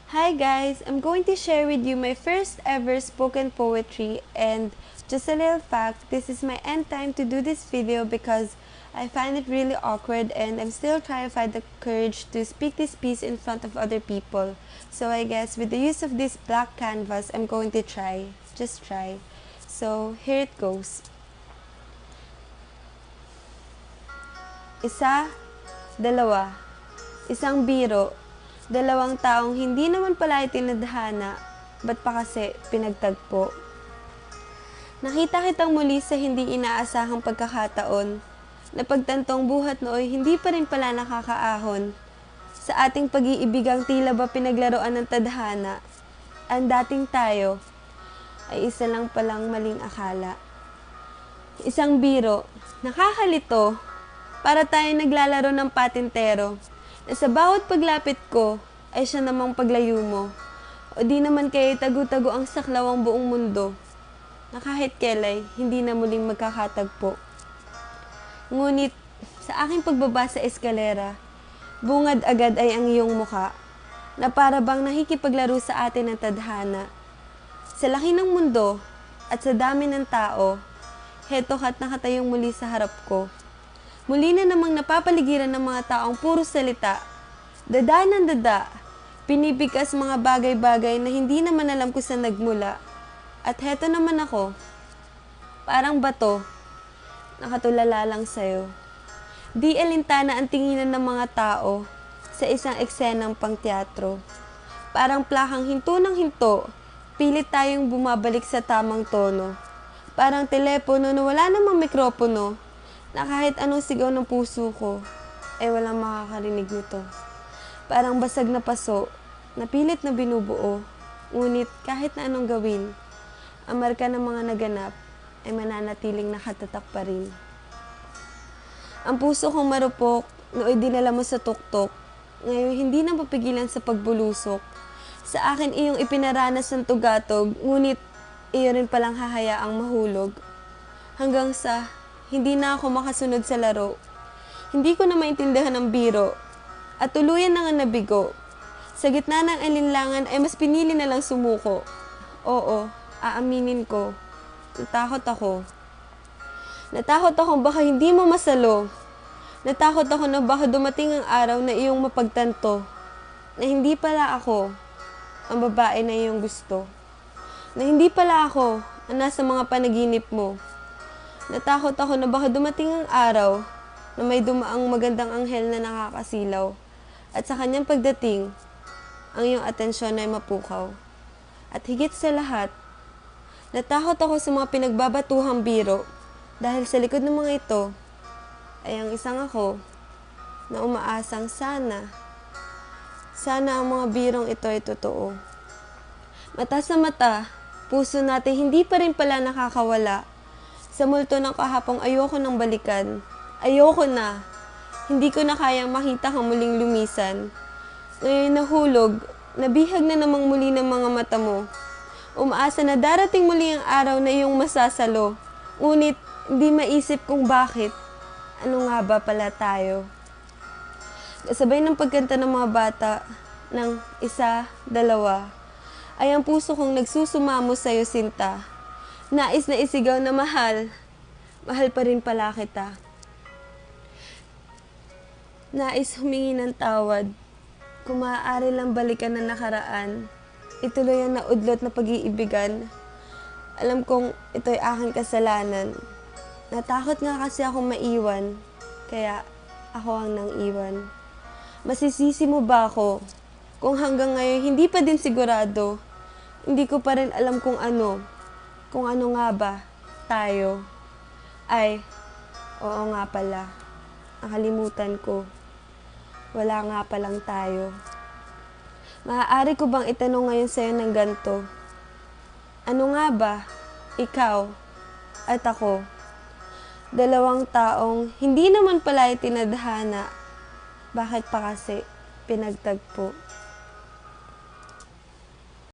Hi guys! I'm going to share with you my first ever spoken poetry, and just a little fact, this is my end time to do this video because I find it really awkward and I'm still trying to find the courage to speak this piece in front of other people. So I guess with the use of this black canvas, I'm going to try. Just try. So here it goes. Isa, dalawa. Isang biro. Dalawang taong hindi naman pala itinadhana, ba't pa kasi pinagtagpo? Nakita kitang muli sa hindi inaasahang pagkakataon, na pagtantong buhat nooy hindi pa rin pala nakakaahon. Sa ating pag-iibigang tila ba pinaglaruan ng tadhana, ang dating tayo ay isa lang palang maling akala. Isang biro, nakakalito, para tayo naglalaro ng patintero, na sa bawat paglapit ko ay siya namang paglayo mo. O di naman kaya tago-tago ang saklaw ang buong mundo, na kahit kelay hindi na muling magkakatagpo. Ngunit sa aking pagbaba sa eskalera, bungad agad ay ang iyong muka, na para bang nakikipaglaro sa atin ng tadhana. Sa laki ng mundo at sa dami ng tao, heto ka't nakatayong muli sa harap ko. Muli na namang napapaligiran ng mga taong puro salita. Dada ng dada, pinibigkas mga bagay-bagay na hindi naman alam kung saan nagmula. At heto naman ako, parang bato, nakatulala lang sa'yo. Di alintana ang tinginan ng mga tao sa isang eksenang pangteatro. Parang plakang hinto ng hinto, pilit tayong bumabalik sa tamang tono. Parang telepono na wala namang mikropono, na kahit anong sigaw ng puso ko, ay walang makakarinig nito. Parang basag na paso, na pilit na binubuo, ngunit kahit na anong gawin, ang marka ng mga naganap ay mananatiling nakatatak pa rin. Ang puso kong marupok, nooy dinala mo sa tuktok, ngayon hindi na mapigilan sa pagbulusok. Sa akin iyong ipinaranas ng tugatog, ngunit iyo rin palang hahayaang mahulog. Hanggang sa hindi na ako makasunod sa laro. Hindi ko na maintindihan ang biro at tuluyan na nga nabigo. Sa gitna ng alinlangan ay mas pinili na lang sumuko. Oo, aaminin ko. Natakot ako. Natakot ako baka hindi mo masalo. Natakot ako na baka dumating ang araw na iyong mapagtanto. Na hindi pala ako ang babae na iyong gusto. Na hindi pala ako ang nasa mga panaginip mo. Natakot ako na baka dumating ang araw na may dumaang magandang anghel na nakakasilaw at sa kanyang pagdating, ang iyong atensyon ay mapukaw. At higit sa lahat, natakot ako sa mga pinagbabatuhang biro dahil sa likod ng mga ito ay ang isang ako na umaasang sana ang mga birong ito ay totoo. Mata sa mata, puso natin hindi pa rin pala nakakawala. Sa multo ng kahapong ayoko nang balikan. Ayoko na. Hindi ko na kayang makita kang muling lumisan. Ngayon nahulog, nabihag na namang muli ng mga mata mo. Umaasa na darating muli ang araw na iyong masasalo. Ngunit hindi maisip kung bakit. Ano nga ba pala tayo? Kasabay ng pagkanta ng mga bata ng isa, dalawa, ay ang puso kong nagsusumamo sa'yo sinta. Nais na isigaw na mahal, mahal pa rin pala kita. Nais humingi ng tawad, kung maaari lang balikan na nakaraan, ituloy ang naudlot na pag-iibigan. Alam kong ito'y aking kasalanan. Natakot nga kasi akong maiwan, kaya ako ang nang iwan. Masisisi mo ba ako, kung hanggang ngayon hindi pa din sigurado, hindi ko pa rin alam kung ano nga ba tayo? Ay, oo nga pala. Nakalimutan ko. Wala nga palang tayo. Maaari ko bang itanong ngayon sa'yo ng ganito? Ano nga ba? Ikaw at ako. Dalawang taong hindi naman pala itinadhana. Bakit pa kasi pinagtagpo?